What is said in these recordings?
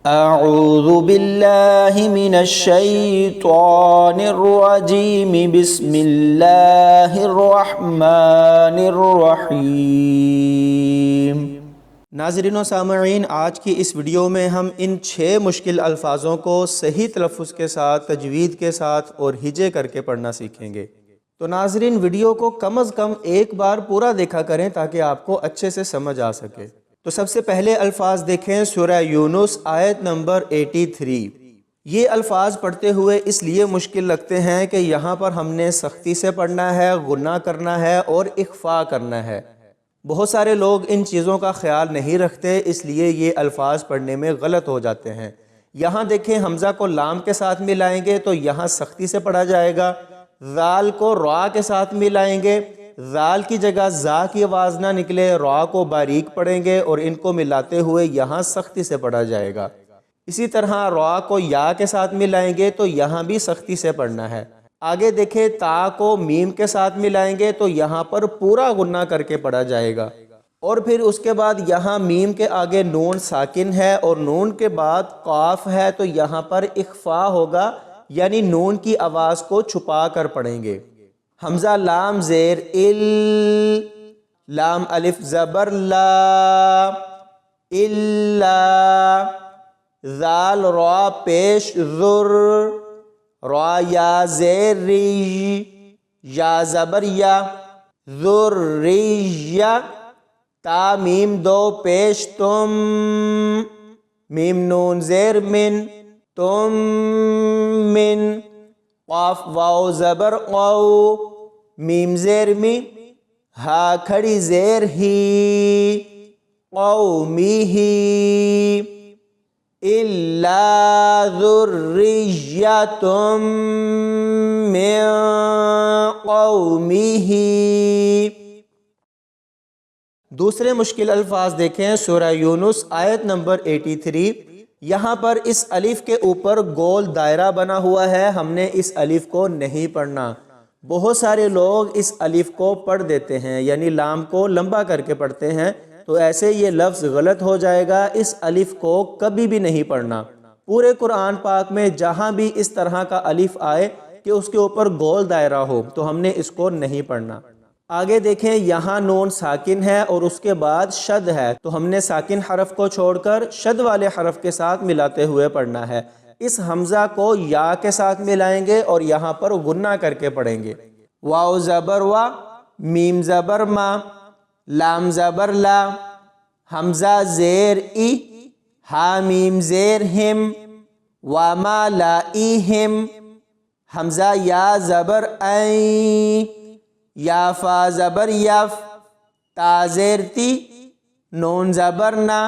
اعوذ باللہ من الشیطان الرجیم بسم اللہ الرحمن الرحیم۔ ناظرین و سامعین، آج کی اس ویڈیو میں ہم ان 6 مشکل الفاظوں کو صحیح تلفظ کے ساتھ، تجوید کے ساتھ اور ہجے کر کے پڑھنا سیکھیں گے۔ تو ناظرین، ویڈیو کو کم از کم ایک بار پورا دیکھا کریں تاکہ آپ کو اچھے سے سمجھ آ سکے۔ تو سب سے پہلے الفاظ دیکھیں، سورہ یونس آیت نمبر 83۔ یہ الفاظ پڑھتے ہوئے اس لیے مشکل لگتے ہیں کہ یہاں پر ہم نے سختی سے پڑھنا ہے، غنہ کرنا ہے اور اخفا کرنا ہے۔ بہت سارے لوگ ان چیزوں کا خیال نہیں رکھتے، اس لیے یہ الفاظ پڑھنے میں غلط ہو جاتے ہیں۔ یہاں دیکھیں، حمزہ کو لام کے ساتھ ملائیں گے تو یہاں سختی سے پڑھا جائے گا۔ ذال کو را کے ساتھ ملائیں گے، ذال کی جگہ زا کی آواز نہ نکلے، را کو باریک پڑھیں گے اور ان کو ملاتے ہوئے یہاں سختی سے پڑھا جائے گا۔ اسی طرح را کو یا کے ساتھ ملائیں گے تو یہاں بھی سختی سے پڑھنا ہے۔ آگے دیکھیں، تا کو میم کے ساتھ ملائیں گے تو یہاں پر پورا غنہ کر کے پڑھا جائے گا، اور پھر اس کے بعد یہاں میم کے آگے نون ساکن ہے اور نون کے بعد قاف ہے تو یہاں پر اخفا ہوگا، یعنی نون کی آواز کو چھپا کر پڑھیں گے۔ حمزہ لام زیر ال، لام الف زبر لا، الا، ذال را پیش ذر، را یا زیر ری، یا زبر یا، ذریہ، تا میم دو پیش تم، میم نون زیر من، تم من، قاف واو زبر قو، میم زیر می، ہا کھڑی زیر ہی، قومی ہی، الا ذریۃ من قومی ہی۔ دوسرے مشکل الفاظ دیکھیں، سورہ یونس آیت نمبر 83۔ یہاں پر اس الف کے اوپر گول دائرہ بنا ہوا ہے، ہم نے اس الف کو نہیں پڑھنا۔ بہت سارے لوگ اس الف کو پڑھ دیتے ہیں، یعنی لام کو لمبا کر کے پڑھتے ہیں، تو ایسے یہ لفظ غلط ہو جائے گا۔ اس الف کو کبھی بھی نہیں پڑھنا۔ پورے قرآن پاک میں جہاں بھی اس طرح کا الف آئے کہ اس کے اوپر گول دائرہ ہو تو ہم نے اس کو نہیں پڑھنا۔ آگے دیکھیں، یہاں نون ساکن ہے اور اس کے بعد شد ہے، تو ہم نے ساکن حرف کو چھوڑ کر شد والے حرف کے ساتھ ملاتے ہوئے پڑھنا ہے۔ اس حمزہ کو یا کے ساتھ ملائیں گے اور یہاں پر غنہ کر کے پڑھیں گے۔ واو زبر وا، میم زبر ما، لام زبر لا، حمزہ زیر ای، ہا میم زیر ہم، وما لا ای ہم، حمزہ یا زبر این، یا فا زبر یف، تا زیر تی، نون زبر نا،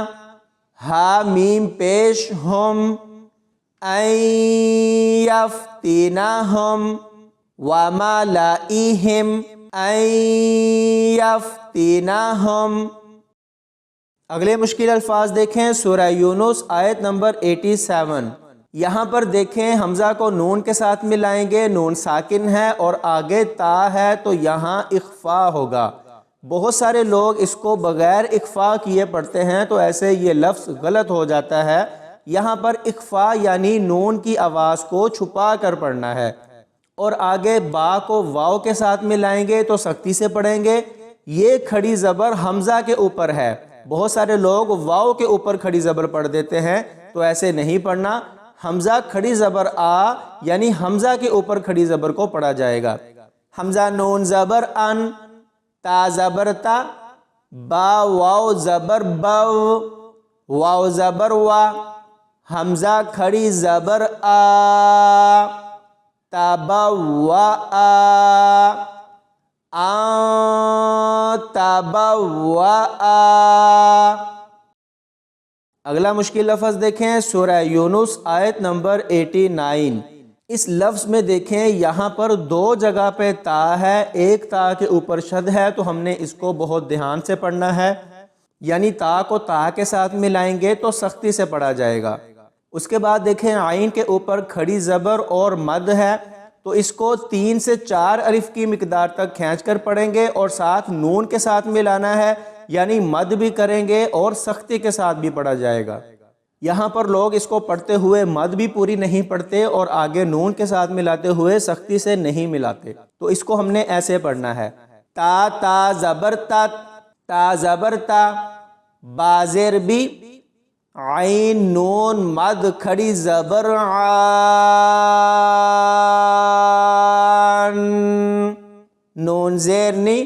ہا میم پیش ہم، این یفتینہم، وما لائہم، این یفتینہم۔ اگلے مشکل الفاظ دیکھیں، سورہ یونس آیت نمبر 87۔ یہاں پر دیکھیں، حمزہ کو نون کے ساتھ ملائیں گے، نون ساکن ہے اور آگے تا ہے تو یہاں اخفا ہوگا۔ بہت سارے لوگ اس کو بغیر اخفا کیے پڑھتے ہیں، تو ایسے یہ لفظ غلط ہو جاتا ہے۔ یہاں پر اخفا یعنی نون کی آواز کو چھپا کر پڑھنا ہے، اور آگے با کو واو کے ساتھ ملائیں گے تو سختی سے پڑھیں گے۔ یہ کھڑی زبر حمزہ کے اوپر ہے، بہت سارے لوگ واو کے اوپر کھڑی زبر پڑھ دیتے ہیں، تو ایسے نہیں پڑھنا۔ حمزہ کھڑی زبر آ، یعنی حمزہ کے اوپر کھڑی زبر کو پڑھا جائے گا۔ حمزہ نون زبر ان، تا زبر تا، با واو زبر بو، واو زبر وا، حمزہ کھڑی زبر آ، تبوا آ، تبوا آ۔ اگلا مشکل لفظ دیکھیں، سورہ یونس آیت نمبر 89۔ اس لفظ میں دیکھیں، یہاں پر 2 جگہ پہ تا ہے، ایک تا کے اوپر شد ہے، تو ہم نے اس کو بہت دھیان سے پڑھنا ہے، یعنی تا کو تا کے ساتھ ملائیں گے تو سختی سے پڑھا جائے گا۔ اس کے بعد دیکھیں، عین کے اوپر کھڑی زبر اور مد ہے، تو اس کو 3 سے 4 الف کی مقدار تک کھینچ کر پڑھیں گے اور ساتھ نون کے ساتھ ملانا ہے، یعنی مد بھی کریں گے اور سختی کے ساتھ بھی پڑھا جائے گا۔ یہاں پر لوگ اس کو پڑھتے ہوئے مد بھی پوری نہیں پڑھتے اور آگے نون کے ساتھ ملاتے ہوئے سختی سے نہیں ملاتے. تو اس کو ہم نے ایسے پڑھنا ہے. تا تا زبر تا، تا زبر تا، با زیر بی، عین نون مد کھڑی زبر عان، نون زیر نی،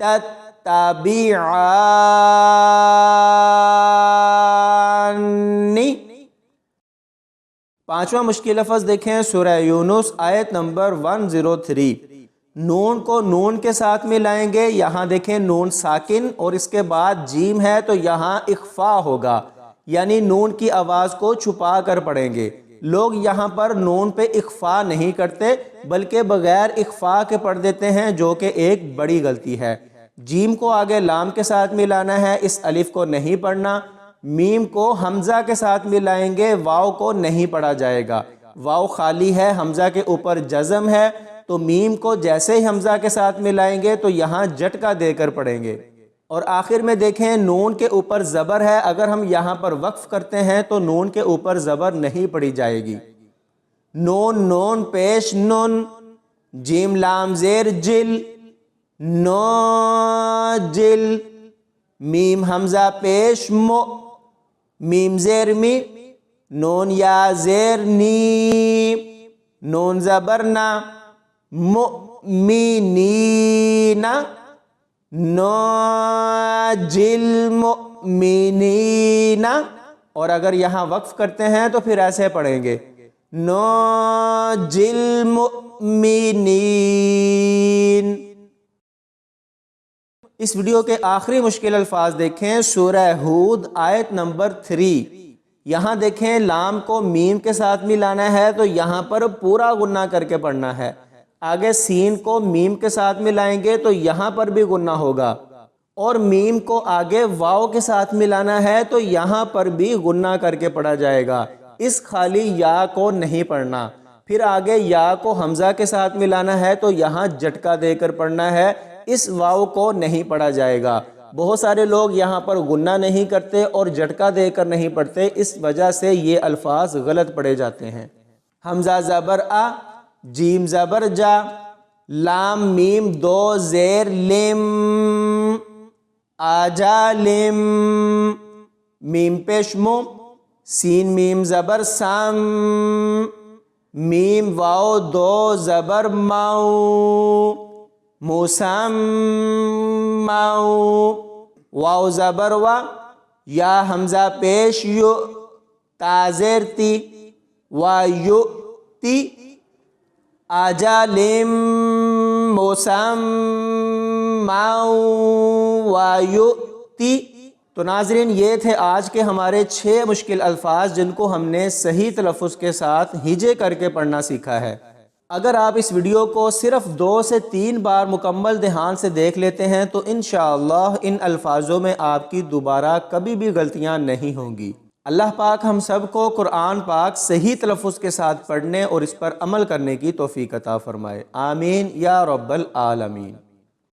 تتبعانی. پانچواں مشکل لفظ دیکھیں سورہ یونس آیت نمبر 103. نون کو نون کے ساتھ ملائیں گے. یہاں دیکھیں نون ساکن اور اس کے بعد جیم ہے تو یہاں اخفا ہوگا، یعنی نون کی آواز کو چھپا کر پڑھیں گے. لوگ یہاں پر نون پہ اخفا نہیں کرتے بلکہ بغیر اخفا کے پڑھ دیتے ہیں، جو کہ ایک بڑی غلطی ہے. جیم کو آگے لام کے ساتھ ملانا ہے، اس الف کو نہیں پڑھنا. میم کو حمزہ کے ساتھ ملائیں گے، واو کو نہیں پڑھا جائے گا. واو خالی ہے، حمزہ کے اوپر جزم ہے، تو میم کو جیسے ہی حمزہ کے ساتھ ملائیں گے تو یہاں جھٹکا دے کر پڑھیں گے. اور آخر میں دیکھیں نون کے اوپر زبر ہے، اگر ہم یہاں پر وقف کرتے ہیں تو نون کے اوپر زبر نہیں پڑھی جائے گی. نون نون پیش نون، جیم لام زیر جل، نو جل. میم حمزہ پیش مو، میم زیر می، نون یا زیر نی، نون زبر نا، مؤمنین، ناجل مؤمنین. اور اگر یہاں وقف کرتے ہیں تو پھر ایسے پڑھیں گے ناجل مؤمنین. اس ویڈیو کے آخری مشکل الفاظ دیکھیں سورہ ہود آیت نمبر 3. یہاں دیکھیں لام کو میم کے ساتھ ملانا ہے تو یہاں پر پورا غنہ کر کے پڑھنا ہے. آگے سین کو میم کے ساتھ ملائیں گے تو یہاں پر بھی غنہ ہوگا، اور میم کو آگے واو کے ساتھ ملانا ہے تو یہاں پر بھی غنہ کر کے پڑھا جائے گا. اس خالی یا کو نہیں پڑھنا. پھر آگے یا کو حمزہ کے ساتھ ملانا ہے تو یہاں جھٹکا دے کر پڑھنا ہے، اس واو کو نہیں پڑھا جائے گا. بہت سارے لوگ یہاں پر غنہ نہیں کرتے اور جھٹکا دے کر نہیں پڑھتے، اس وجہ سے یہ الفاظ غلط پڑھے جاتے ہیں. حمزہ زبر آ، جیم زبر جا، لام میم دو زیر لم، آجا لم. میم پیش مو، سین میم زبر سام، میم واو دو زبر ماؤ، موسم ماؤ. واو زبر وا، یا حمزہ پیش یو، تازیر تی، وا یو تی، آجا لم موسم ماؤ وا یو تی. تو ناظرین یہ تھے آج کے ہمارے 6 مشکل الفاظ جن کو ہم نے صحیح تلفظ کے ساتھ ہجے کر کے پڑھنا سیکھا ہے. اگر آپ اس ویڈیو کو صرف 2 سے 3 بار مکمل دھیان سے دیکھ لیتے ہیں تو انشاءاللہ ان الفاظوں میں آپ کی دوبارہ کبھی بھی غلطیاں نہیں ہوں گی. اللہ پاک ہم سب کو قرآن پاک صحیح تلفظ کے ساتھ پڑھنے اور اس پر عمل کرنے کی توفیق عطا فرمائے. آمین یا رب العالمین.